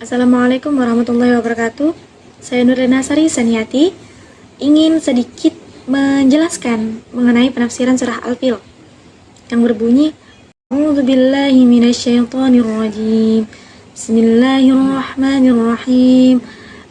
Assalamualaikum warahmatullahi wabarakatuh. Saya Nurlina Sari Saniati ingin sedikit menjelaskan mengenai penafsiran surah Al-Fil yang berbunyi A'udzubillahi minasyaitonirrajim. Bismillahirrahmanirrahim.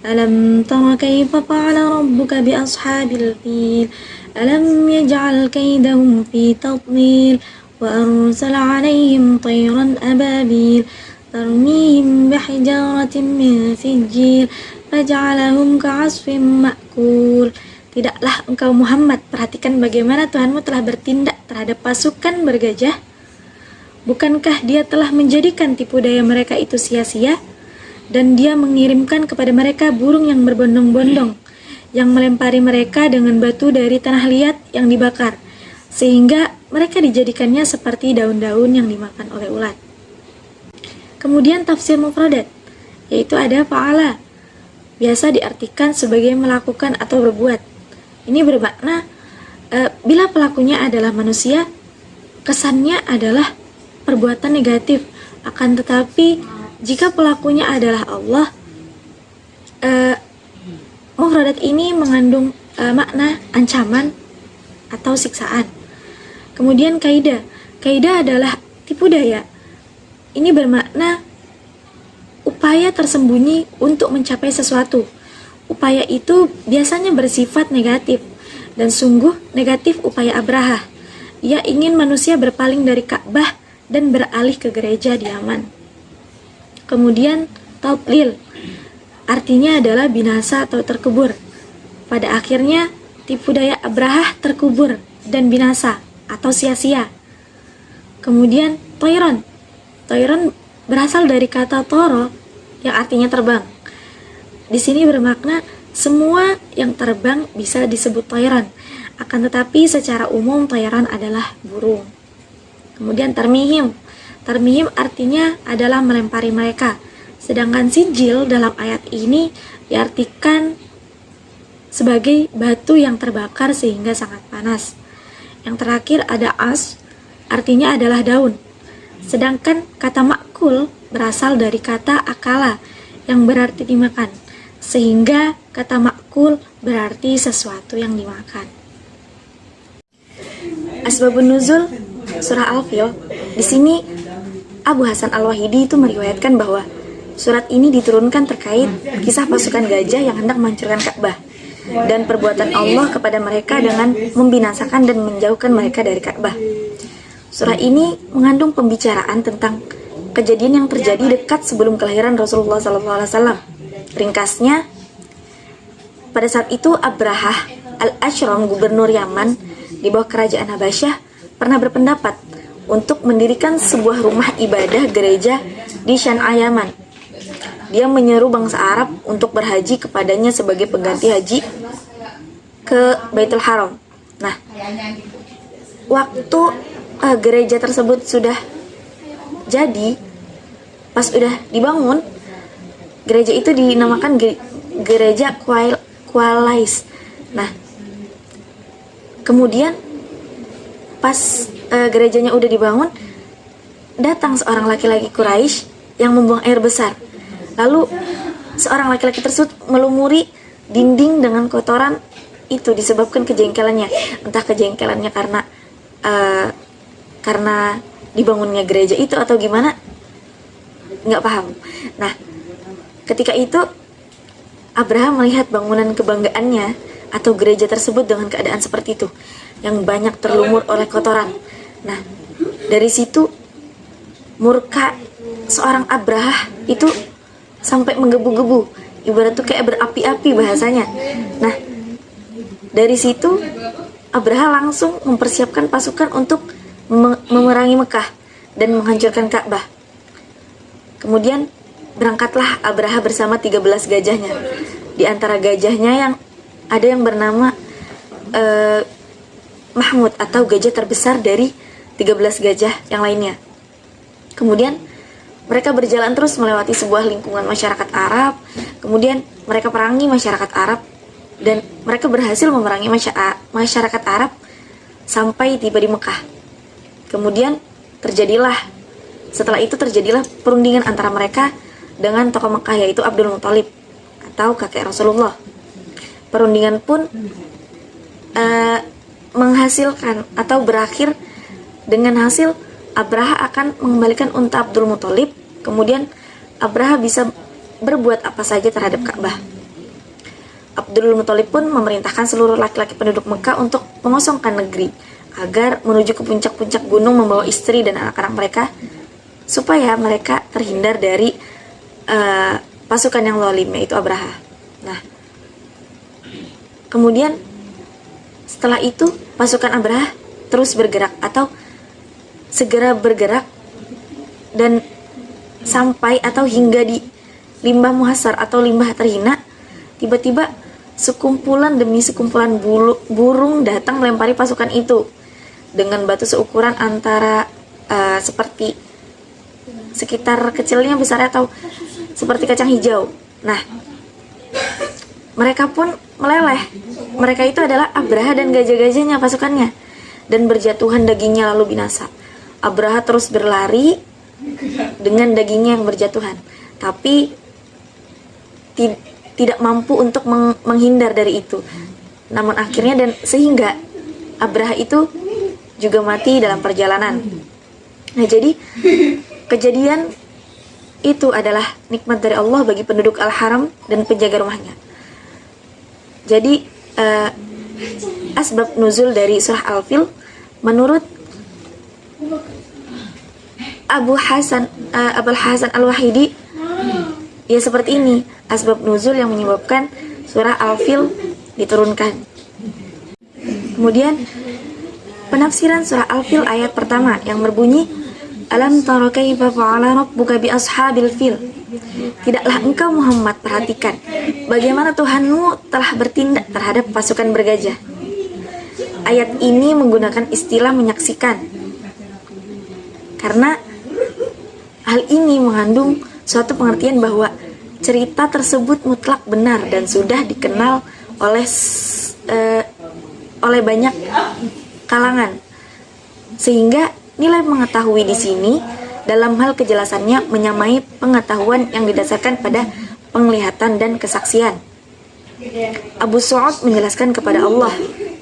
Alam tara kaifa fa'ala rabbuka bi ashabil fil? Alam yaj'al kaidahum fi tadlil wa arsala 'alaihim tayran ababil tarmihim bihijaratin min sijil faj'alahum ka'asfin ma'kul. Tidaklah engkau Muhammad perhatikan bagaimana Tuhanmu telah bertindak terhadap pasukan bergajah? Bukankah dia telah menjadikan tipu daya mereka itu sia-sia? Dan dia mengirimkan kepada mereka burung yang berbondong-bondong, yang melempari mereka dengan batu dari tanah liat yang dibakar, sehingga mereka dijadikannya seperti daun-daun yang dimakan oleh ulat. Kemudian tafsir mufradat, yaitu ada fa'ala, biasa diartikan sebagai melakukan atau berbuat. Ini bermakna bila pelakunya adalah manusia, kesannya adalah perbuatan negatif. Akan tetapi jika pelakunya adalah Allah, mufradat ini mengandung makna ancaman atau siksaan. Kemudian kaidah adalah tipu daya. Ini bermakna upaya tersembunyi untuk mencapai sesuatu. Upaya itu biasanya bersifat negatif, dan sungguh negatif upaya Abraha. Ia ingin manusia berpaling dari Ka'bah dan beralih ke gereja di Yaman. Kemudian tadlil, artinya adalah binasa atau terkubur. Pada akhirnya tipu daya Abraha terkubur dan binasa atau sia-sia. Kemudian toiron berasal dari kata toro yang artinya terbang. Di sini bermakna semua yang terbang bisa disebut toiron. Akan tetapi secara umum toiron adalah burung. Kemudian tarmihim artinya adalah melempari mereka. Sedangkan sijil dalam ayat ini diartikan sebagai batu yang terbakar sehingga sangat panas. Yang terakhir ada as, artinya adalah daun. Sedangkan kata makul berasal dari kata akala yang berarti dimakan, sehingga kata makul berarti sesuatu yang dimakan. Asbabun nuzul surah Al-Fil, di sini Abu Hasan Al-Wahidi itu meriwayatkan bahwa surat ini diturunkan terkait kisah pasukan gajah yang hendak menghancurkan Ka'bah dan perbuatan Allah kepada mereka dengan membinasakan dan menjauhkan mereka dari Ka'bah. Surah ini mengandung pembicaraan tentang kejadian yang terjadi dekat sebelum kelahiran Rasulullah SAW. Ringkasnya, pada saat itu Abrahah al-Ashram, gubernur Yaman di bawah kerajaan Habasyah, pernah berpendapat untuk mendirikan sebuah rumah ibadah gereja di Syan'a, Yaman. Dia menyeru bangsa Arab untuk berhaji kepadanya sebagai pengganti haji ke Baitul Haram. Nah, waktu gereja tersebut sudah jadi, pas udah dibangun, gereja itu dinamakan gereja Qulais. Nah, kemudian pas gerejanya udah dibangun, datang seorang laki-laki Quraisy yang membuang air besar. Lalu seorang laki-laki tersebut melumuri dinding dengan kotoran itu disebabkan kejengkelannya. Entah kejengkelannya karena dibangunnya gereja itu atau gimana, nggak paham. Nah, ketika itu Abraham melihat bangunan kebanggaannya atau gereja tersebut dengan keadaan seperti itu, yang banyak terlumur oleh kotoran. Nah, dari situ murka seorang Abrahah itu sampai menggebu-gebu, ibarat tuh kayak berapi-api bahasanya. Nah, dari situ Abrahah langsung mempersiapkan pasukan untuk memerangi Mekah dan menghancurkan Ka'bah. Kemudian berangkatlah Abrahah bersama 13 gajahnya. Di antara gajahnya yang ada yang bernama Mahmud atau gajah terbesar dari 13 gajah yang lainnya. Kemudian mereka berjalan terus melewati sebuah lingkungan masyarakat Arab. Kemudian mereka perangi masyarakat Arab dan mereka berhasil memerangi masyarakat Arab sampai tiba di Mekah. Kemudian setelah itu terjadilah perundingan antara mereka dengan tokoh Mekah yaitu Abdul Muthalib atau kakek Rasulullah. Perundingan pun menghasilkan atau berakhir dengan hasil Abraha akan mengembalikan unta Abdul Muthalib. Kemudian Abraha bisa berbuat apa saja terhadap Ka'bah. Abdul Muthalib pun memerintahkan seluruh laki-laki penduduk Mekah untuk mengosongkan negeri agar menuju ke puncak-puncak gunung membawa istri dan anak-anak mereka supaya mereka terhindar dari pasukan yang zalim yaitu Abraha. Nah, kemudian setelah itu pasukan Abraha terus bergerak atau segera bergerak dan sampai atau hingga di limbah muhasar atau limbah terhina. Tiba-tiba sekumpulan demi sekumpulan burung datang melempari pasukan itu dengan batu seukuran antara seperti sekitar kecilnya besarnya atau seperti kacang hijau. Nah, mereka pun meleleh. Mereka itu adalah Abraha dan gajah-gajahnya pasukannya, dan berjatuhan dagingnya lalu binasa. Abraha terus berlari dengan dagingnya yang berjatuhan, tapi tidak mampu untuk menghindar dari itu. Namun akhirnya dan sehingga Abraha itu juga mati dalam perjalanan. Nah, jadi kejadian itu adalah nikmat dari Allah bagi penduduk Al-Haram dan penjaga rumahnya. Jadi asbab nuzul dari surah Al-Fil menurut Abul Hasan Al-Wahidi ya seperti ini asbab nuzul yang menyebabkan surah Al-Fil diturunkan. Kemudian penafsiran surah Al-Fil ayat pertama yang berbunyi Alam tara kaifa fa'ala rabbuka bi ashabil fil. Tidaklah engkau Muhammad perhatikan bagaimana Tuhanmu telah bertindak terhadap pasukan bergajah. Ayat ini menggunakan istilah menyaksikan karena hal ini mengandung suatu pengertian bahwa cerita tersebut mutlak benar dan sudah dikenal oleh banyak kalangan, sehingga nilai mengetahui di sini dalam hal kejelasannya menyamai pengetahuan yang didasarkan pada penglihatan dan kesaksian. Abu Su'ud menjelaskan kepada Allah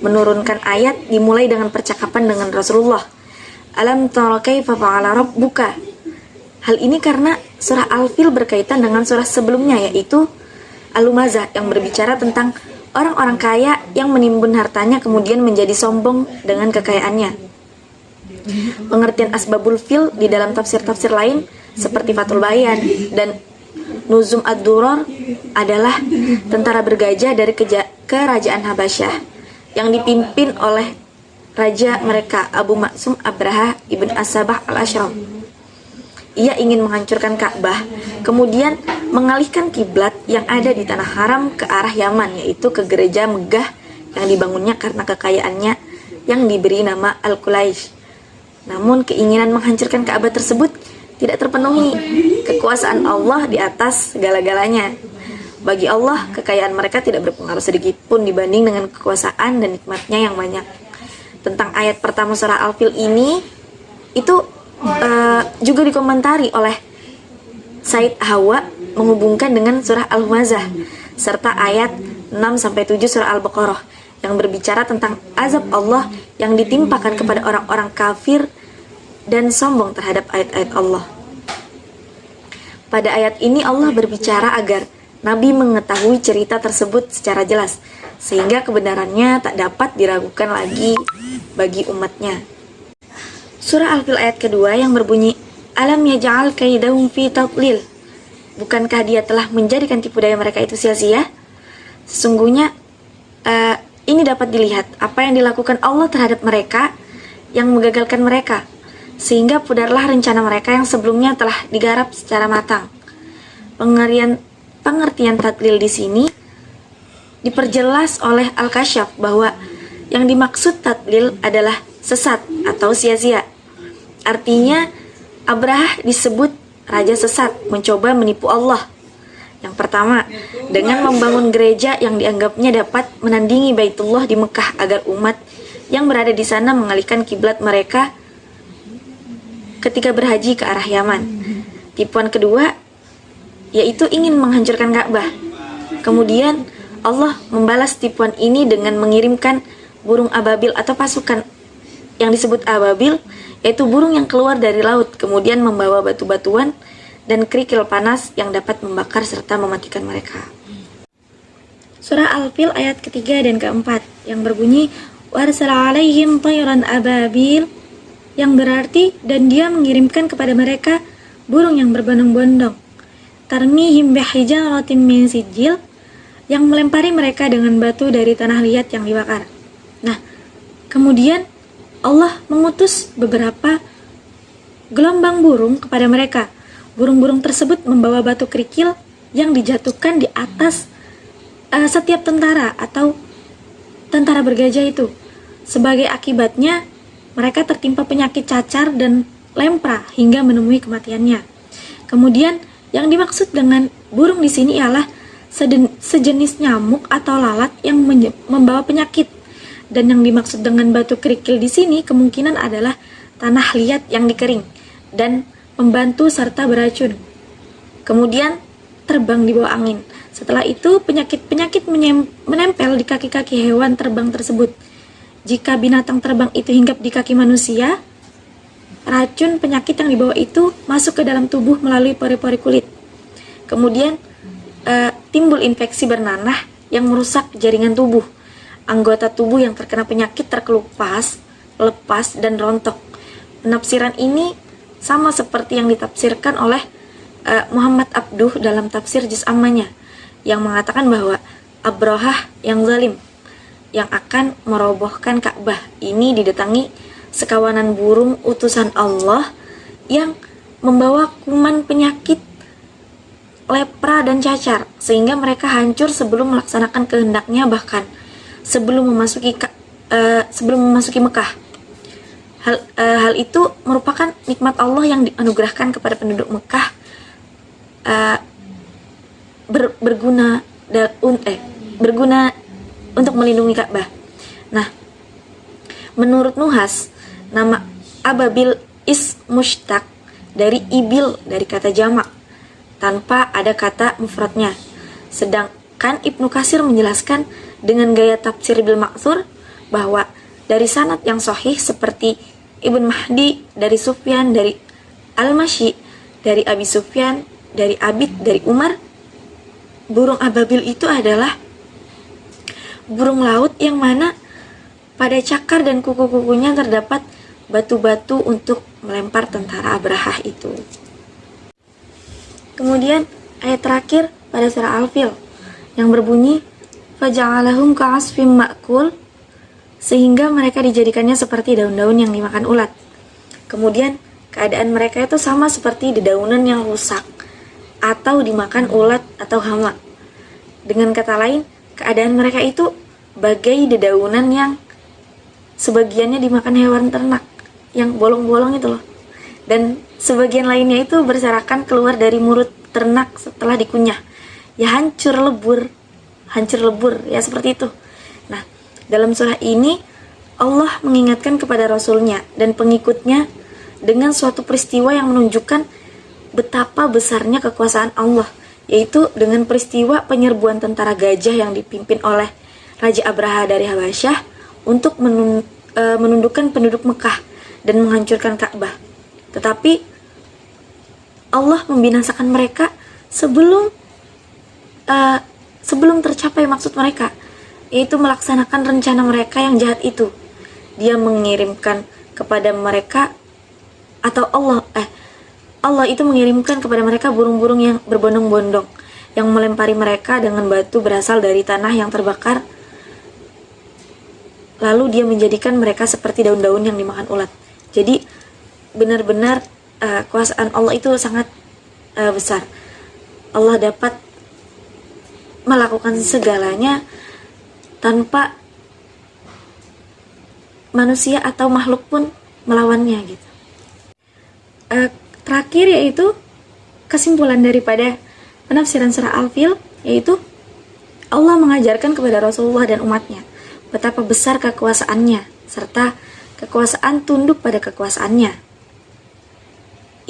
menurunkan ayat dimulai dengan percakapan dengan Rasulullah. Alam tara kaifa fa'ala rabbuka. Hal ini karena surah Al-Fil berkaitan dengan surah sebelumnya yaitu Al-Lumazah yang berbicara tentang orang-orang kaya yang menimbun hartanya kemudian menjadi sombong dengan kekayaannya. Pengertian asbabul fil di dalam tafsir-tafsir lain seperti Fathul Bayan dan Nuzum ad-Durar adalah tentara bergajah dari kerajaan Habasyah yang dipimpin oleh raja mereka Abu Maksum Abraha ibn As-Sabah al-Ashram. Ia ingin menghancurkan Ka'bah, kemudian mengalihkan kiblat yang ada di tanah haram ke arah Yaman, yaitu ke gereja megah yang dibangunnya karena kekayaannya yang diberi nama Al-Qulaish. Namun keinginan menghancurkan Ka'bah tersebut tidak terpenuhi. Kekuasaan Allah di atas segala-galanya. Bagi Allah, kekayaan mereka tidak berpengaruh sedikit pun dibanding dengan kekuasaan dan nikmatnya yang banyak. Tentang ayat pertama surah Al-Fil ini, itu juga dikomentari oleh Said Hawa menghubungkan dengan surah Al-Humazah serta ayat 6-7 surah Al-Baqarah yang berbicara tentang azab Allah yang ditimpakan kepada orang-orang kafir dan sombong terhadap ayat-ayat Allah. Pada ayat ini Allah berbicara agar Nabi mengetahui cerita tersebut secara jelas, sehingga kebenarannya tak dapat diragukan lagi bagi umatnya. Surah Al-Fil ayat kedua yang berbunyi, Alam yaj'al kaidahum fi tadlil. Bukankah dia telah menjadikan tipu daya mereka itu sia-sia? Sesungguhnya ini dapat dilihat apa yang dilakukan Allah terhadap mereka yang menggagalkan mereka, sehingga pudarlah rencana mereka yang sebelumnya telah digarap secara matang. Pengertian tadlil di sini diperjelas oleh Al-Kasyaf bahwa yang dimaksud tadlil adalah sesat atau sia-sia. Artinya Abraha disebut raja sesat, mencoba menipu Allah. Yang pertama, dengan membangun gereja yang dianggapnya dapat menandingi Baitullah di Mekah agar umat yang berada di sana mengalihkan kiblat mereka ketika berhaji ke arah Yaman. Tipuan kedua yaitu ingin menghancurkan Ka'bah. Kemudian Allah membalas tipuan ini dengan mengirimkan burung ababil atau pasukan yang disebut ababil, yaitu burung yang keluar dari laut kemudian membawa batu-batuan dan kerikil panas yang dapat membakar serta mematikan mereka. Surah Al-Fil ayat ketiga dan keempat yang berbunyi warsala alaihim tayran ababil, yang berarti dan dia mengirimkan kepada mereka burung yang berbondong-bondong, tarmihim bihijaratin min sijil, yang melempari mereka dengan batu dari tanah liat yang dibakar. Nah, kemudian Allah mengutus beberapa gelombang burung kepada mereka. Burung-burung tersebut membawa batu kerikil yang dijatuhkan di atas setiap tentara atau tentara bergajah itu. Sebagai akibatnya, mereka tertimpa penyakit cacar dan lepra hingga menemui kematiannya. Kemudian, yang dimaksud dengan burung di sini ialah sejenis nyamuk atau lalat yang membawa penyakit. Dan yang dimaksud dengan batu kerikil di sini kemungkinan adalah tanah liat yang dikering dan membantu serta beracun. Kemudian terbang di bawah angin. Setelah itu penyakit-penyakit menempel di kaki-kaki hewan terbang tersebut. Jika binatang terbang itu hinggap di kaki manusia, racun penyakit yang dibawa itu masuk ke dalam tubuh melalui pori-pori kulit. Kemudian timbul infeksi bernanah yang merusak jaringan tubuh. Anggota tubuh yang terkena penyakit terkelupas, lepas, dan rontok. Penafsiran ini sama seperti yang ditafsirkan oleh Muhammad Abduh dalam tafsir Juz Ammanya, yang mengatakan bahwa Abrahah yang zalim yang akan merobohkan Ka'bah ini didatangi sekawanan burung utusan Allah yang membawa kuman penyakit lepra dan cacar, sehingga mereka hancur sebelum melaksanakan kehendaknya, bahkan sebelum memasuki Mekah. Hal itu merupakan nikmat Allah yang dianugerahkan kepada penduduk Mekah, berguna untuk melindungi Ka'bah. Nah, menurut Nuhas, nama ababil mushtaq dari ibil, dari kata jamak tanpa ada kata mufradnya. Sedangkan Ibnu Katsir menjelaskan dengan gaya tafsir bil ma'thur bahwa dari sanad yang sahih seperti Ibn Mahdi dari Sufyan, dari Al-Masyi, dari Abi Sufyan, dari Abid, dari Umar, burung ababil itu adalah burung laut yang mana pada cakar dan kuku-kukunya terdapat batu-batu untuk melempar tentara Abrahah itu. Kemudian ayat terakhir pada surah Al-Fil yang berbunyi faja'alahum ka'asfim ma'kul, sehingga mereka dijadikannya seperti daun-daun yang dimakan ulat. Kemudian keadaan mereka itu sama seperti dedaunan yang rusak atau dimakan ulat atau hama. Dengan kata lain, keadaan mereka itu bagai dedaunan yang sebagiannya dimakan hewan ternak yang bolong-bolong itu loh, dan sebagian lainnya itu berserakan keluar dari mulut ternak setelah dikunyah. Ya hancur lebur ya, seperti itu. Nah, dalam surah ini Allah mengingatkan kepada Rasulnya dan pengikutnya dengan suatu peristiwa yang menunjukkan betapa besarnya kekuasaan Allah, yaitu dengan peristiwa penyerbuan tentara gajah yang dipimpin oleh Raja Abraha dari Habasyah untuk menundukkan penduduk Mekah dan menghancurkan Ka'bah. Tetapi Allah membinasakan mereka sebelum tercapai maksud mereka, yaitu melaksanakan rencana mereka yang jahat itu. Dia mengirimkan kepada mereka, atau Allah itu mengirimkan kepada mereka burung-burung yang berbondong-bondong yang melempari mereka dengan batu berasal dari tanah yang terbakar. Lalu dia menjadikan mereka seperti daun-daun yang dimakan ulat. Jadi benar-benar kuasaan Allah itu sangat besar. Allah dapat melakukan segalanya tanpa manusia atau makhluk pun melawannya gitu. Terakhir yaitu kesimpulan daripada penafsiran surah Al-Fil, yaitu Allah mengajarkan kepada Rasulullah dan umatnya betapa besar kekuasaannya serta kekuasaan tunduk pada kekuasaannya.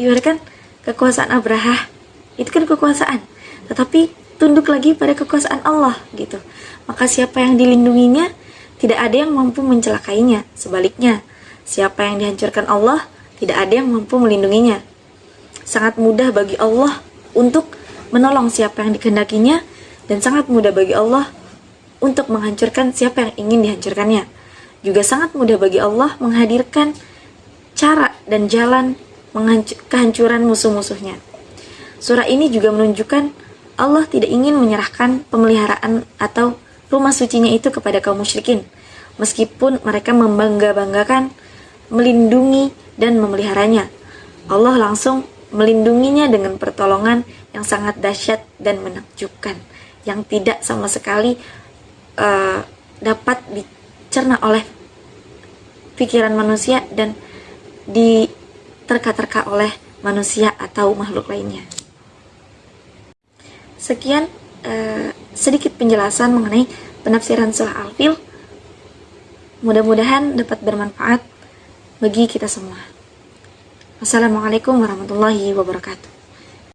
Ibaratkan kekuasaan Abraha itu kan kekuasaan, tetapi tunduk lagi pada kekuasaan Allah gitu. Maka siapa yang dilindunginya, tidak ada yang mampu mencelakainya. Sebaliknya, siapa yang dihancurkan Allah, tidak ada yang mampu melindunginya. Sangat mudah bagi Allah untuk menolong siapa yang dikehendakinya, dan sangat mudah bagi Allah untuk menghancurkan siapa yang ingin dihancurkannya. Juga sangat mudah bagi Allah menghadirkan cara dan jalan kehancuran musuh-musuhnya. Surah ini juga menunjukkan Allah tidak ingin menyerahkan pemeliharaan atau rumah sucinya itu kepada kaum musyrikin, meskipun mereka membangga-banggakan melindungi dan memeliharanya. Allah langsung melindunginya dengan pertolongan yang sangat dahsyat dan menakjubkan, yang tidak sama sekali dapat dicerna oleh pikiran manusia dan diterka-terka oleh manusia atau makhluk lainnya. Sekian sedikit penjelasan mengenai penafsiran surah Al-Fil. Mudah-mudahan dapat bermanfaat bagi kita semua. Wassalamualaikum warahmatullahi wabarakatuh.